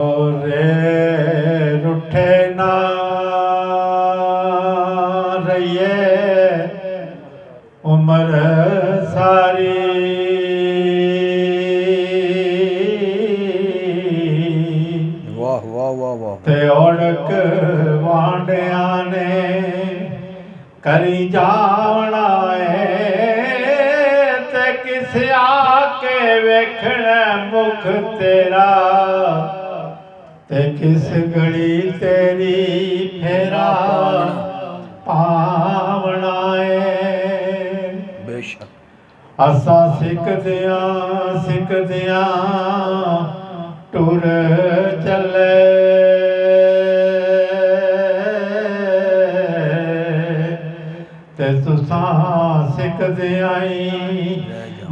रे रुठे ना रहिए उम्र सारी वाह वाह वाह वाह ते ओढ़क वांडिया ने करी जावना ते किस आके वेखण मुख तेरा ते किस घड़ी तेरी फेरा पावना बेशक असा सिखदियां टुर चले ते तुसां सिखदियां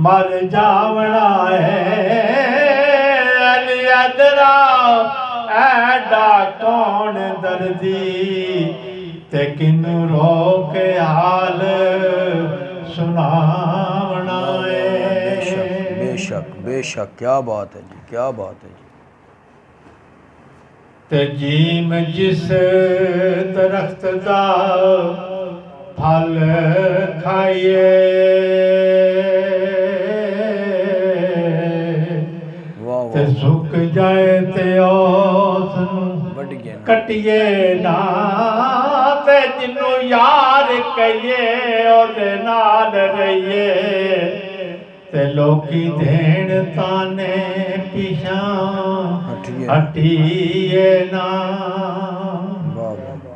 मर जावना अली अदरा ऐडा कौन दर्दी ते किनू रोक हाल सुनावना बेशक बेशक बेशक क्या बात है जी, क्या बात है जी। ते जीम जिस दरख्त दा फल खाइए ते सुक जाए ते उस कटिए ना ते जिन्नू यार कहिए ओदे नाल रहिए ते लोकी देण ताने पिछा हटिए ना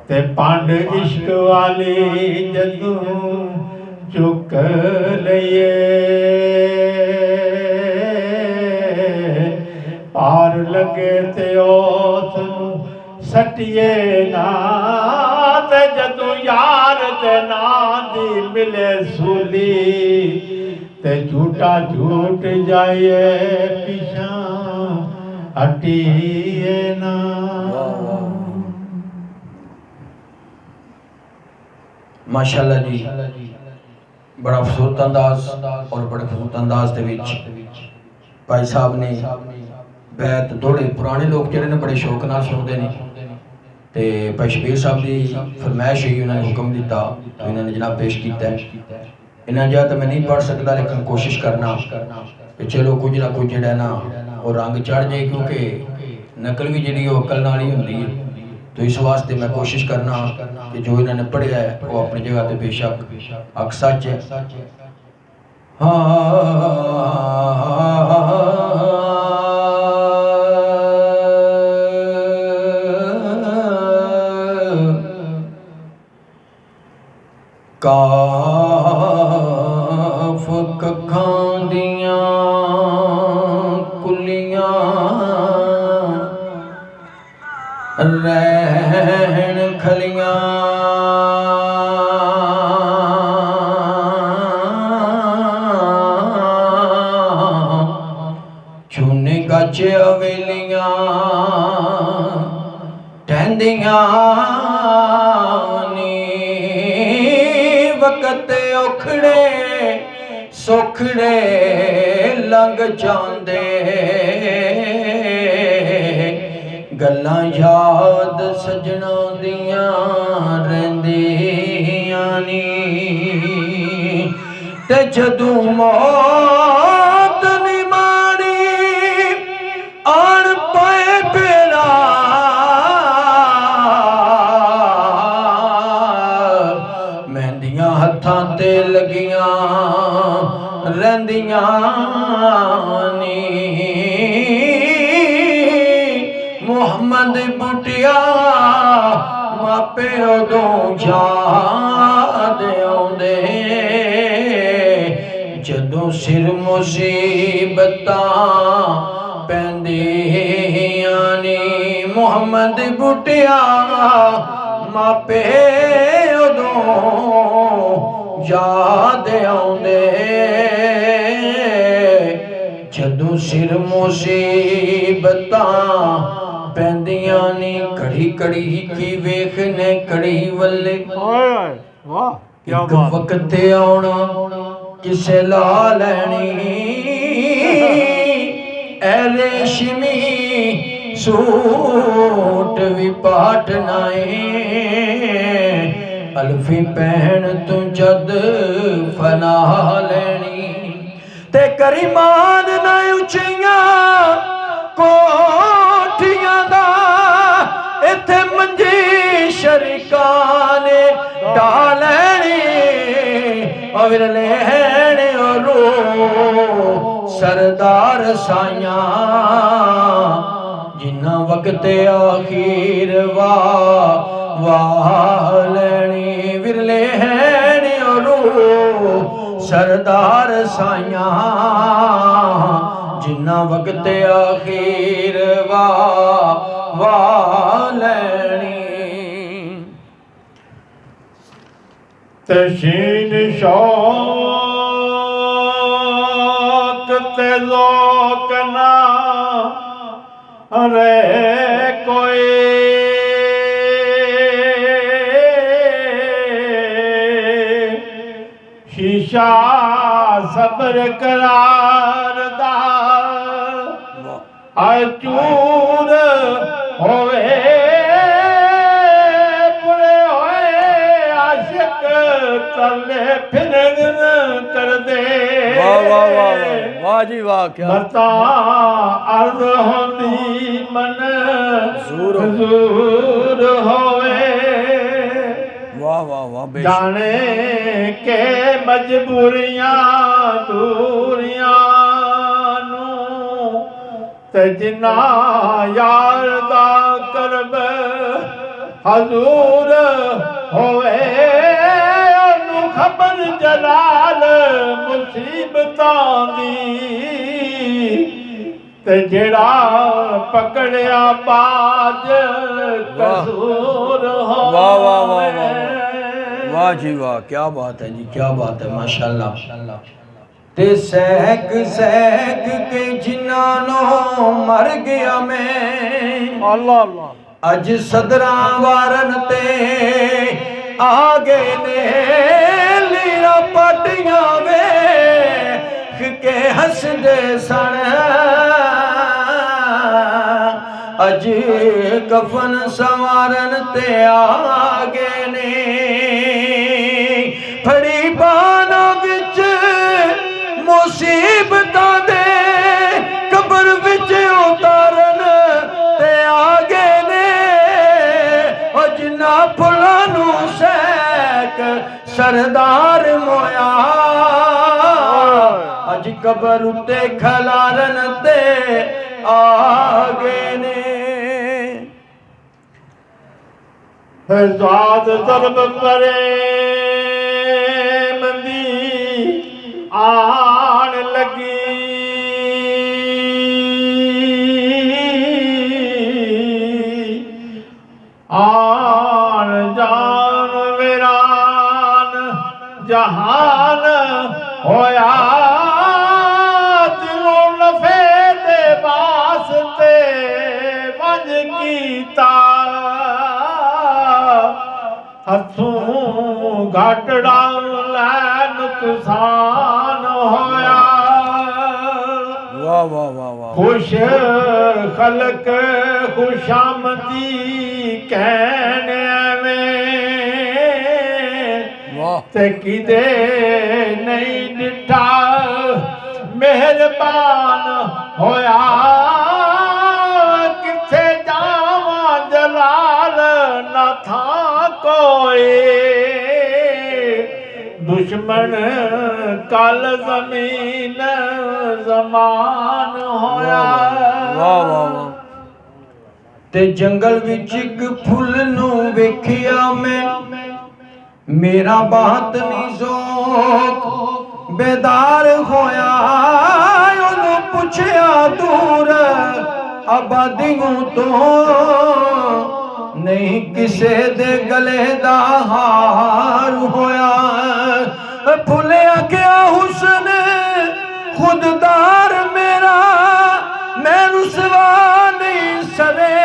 ते पंड इश्क वाली जदू चुक लइए पार लगे ते उस सटिए ना ते जदू यार दे नां दी मिले सूली ते झूठा झूठ जाइए पिछा हटिए ना। माशाअल्लाह जी, बड़ा खूबसूरत अंदाज और बड़े खूबसूरत अंदाज दे विच भाई साहब ने बैत दोड़े पुराने लोग जिहड़े ने बड़े शौक नाल सुनते हैं ते भाई शबीर साहब की फरमाइश ही उन्होंने हुक्म दिता तो इन्होंने जनाब पेश किया। इन्ना जिहा तो मैं नहीं पढ़ सकता लेकिन कोशिश करना कि चलो कुछ ना कुछ जिहड़ा ना वो रंग चढ़ जाए क्योंकि नकल भी जी अकल नाल ही होंदी है। तो इस वास्ते मैं कोशिश करना कि जो इन्होंने पढ़िया है वो अपनी जगह पे बेशक अक सच है। काफ कखां दियां कुलियां रहन खलियां चूने गज हवेलियां टहंदियां नी वकत औखड़े सुखड़े लंघ जांदे गल्लां याद सजना दियां रहिंदियां नी ते जदों मौत नी मारी आण पए पेरा मेहंदियां हत्थां ते लगियां रहिंदियां नी मुहम्मद बुटिया मापे उदों याद आउंदे जदों सिर मुसीबतां पैंदियां नी मुहम्मद बुटिया मापे उदों याद आउंदे जदों सिर मुसीबतां पैंदियां नी घड़ी घड़ी की वेखने घड़ी वल्ले एक वक्त आउणा किसे ला लैनी ऐ रेशमी सूट भी पाटना अल्फी पहन तू जद फना लेनी ते करीमान न उचिया कोठियां दा इथे मंजी शरीकां ने डालनी और लेने रो सरदार साइया जिन्ना वक्त आखिर वाह लेनी विरले हैं रो सरदार साइया जिन्ना वक्त आखिर वाह लेनी तशीन शौक ते ज़ौक़ ना रे कोई शीशा सब्र करार दा चूर होवे बुरे होए आशिक तले फिरन कर दे वाह जी वाह क्या बता अर्ज होंदी मन ज़ूर होवे वाह वाह वाह जाने के मजबूरियां दूरियां नू ते जिन्ना यार दा करब हजूर होवे ओनू खबर जलाल मुसीबतां दी ते जेड़ा पकड़िया बाज कसूर हो वाह वाह वाह वाह वाह जी वाह क्या बात है जी क्या बात है माशाल्लाह ते सहक सहक के जिन्ना मर गया मैं अल्लाह अल्लाह अज सदरा वारन ते आ गए ने लीरा पाटियां वेख के हसदे सन अज कफन संवारन ते आ गए ने फड़ी बाना विच मुसीबतां दे कबर विच उतारन ते आ गए ने जिन्ना फुल्लां नू सैक सरदार मोया अज कबर उत्ते खलारन ते आ गए ने ज़ाद ज़रब परे मंदी आन लगी आन जान वीरान जहान होया दिलों नफे दे वास्ते वंज कीता हथों घाटड़ा लैन नुकसान होया वाह वाह वाह वाह खुश खलक खुशामदी कहने में वाह ते किदे नहीं डिठा मेहरबान होया किथे जावा जलाल न था कोई दुश्मन कल जमीन जमान होया वाह वाह वाह ते जंगल विच इक फुल नू वेखिया मैं मेरा बात नहीं ज़ौक़ बेदार होया ओनू पुछया दूर आबादियों तो नहीं किसे दे गले दा हार होया फुलिया क्या हुस्न खुददार मेरा मैं रुसवा नहीं सरे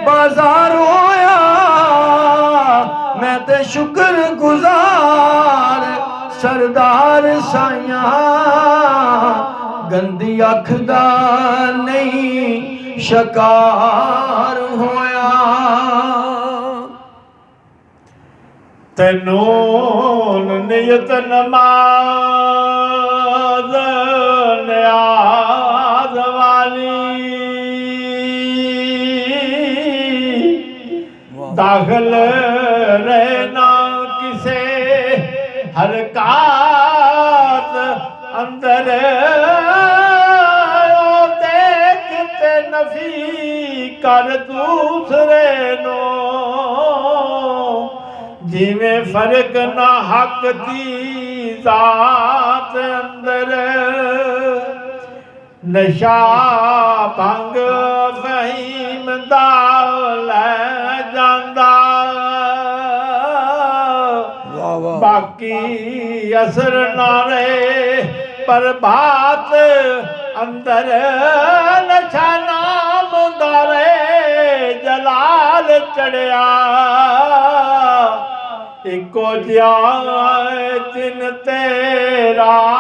बाजार होया मैं ते शुक्र गुजार सरदार साइया गंदी अख दा नहीं ਸ਼ਿਕਾਰ ਹੋਇਆ। ਤੈਨੂੰ ਨਿਯਤ ਨਮਾਜ਼ ਨਿਆਜ਼ ਵਾਲੀ ਦਾਖਲ ਰਹਿਣਾ ਕਿਸੇ ਹਰਕਾਤ ਅੰਦਰ ਦੇਖਤੇ ਨਫੀ ਕਰ ਦੂਸਰੇ ਨੂੰ ਜਿਵੇਂ ਫਰਕ ਨਾ ਹੱਕ ਦੀ ਜ਼ਾਤ ਅੰਦਰ ਨਸ਼ਾ ਭੰਗ ਫਹੀਮ ਦਾ ਲੈ ਜਾਂਦਾ ਵਾਹ ਵਾਹ ਬਾਕੀ ਅਸਰ ਨਾ ਰਹੇ ਪ੍ਰਭਾਤ ਅੰਦਰ ਨਸ਼ਾ ਨਾਮ ਦਾ ਰੇ ਜਲਾਲ ਚੜਿਆ ਇੱਕੋ ਜਿਹਾ ਦਿਨ ਤੇ ਰਾਤ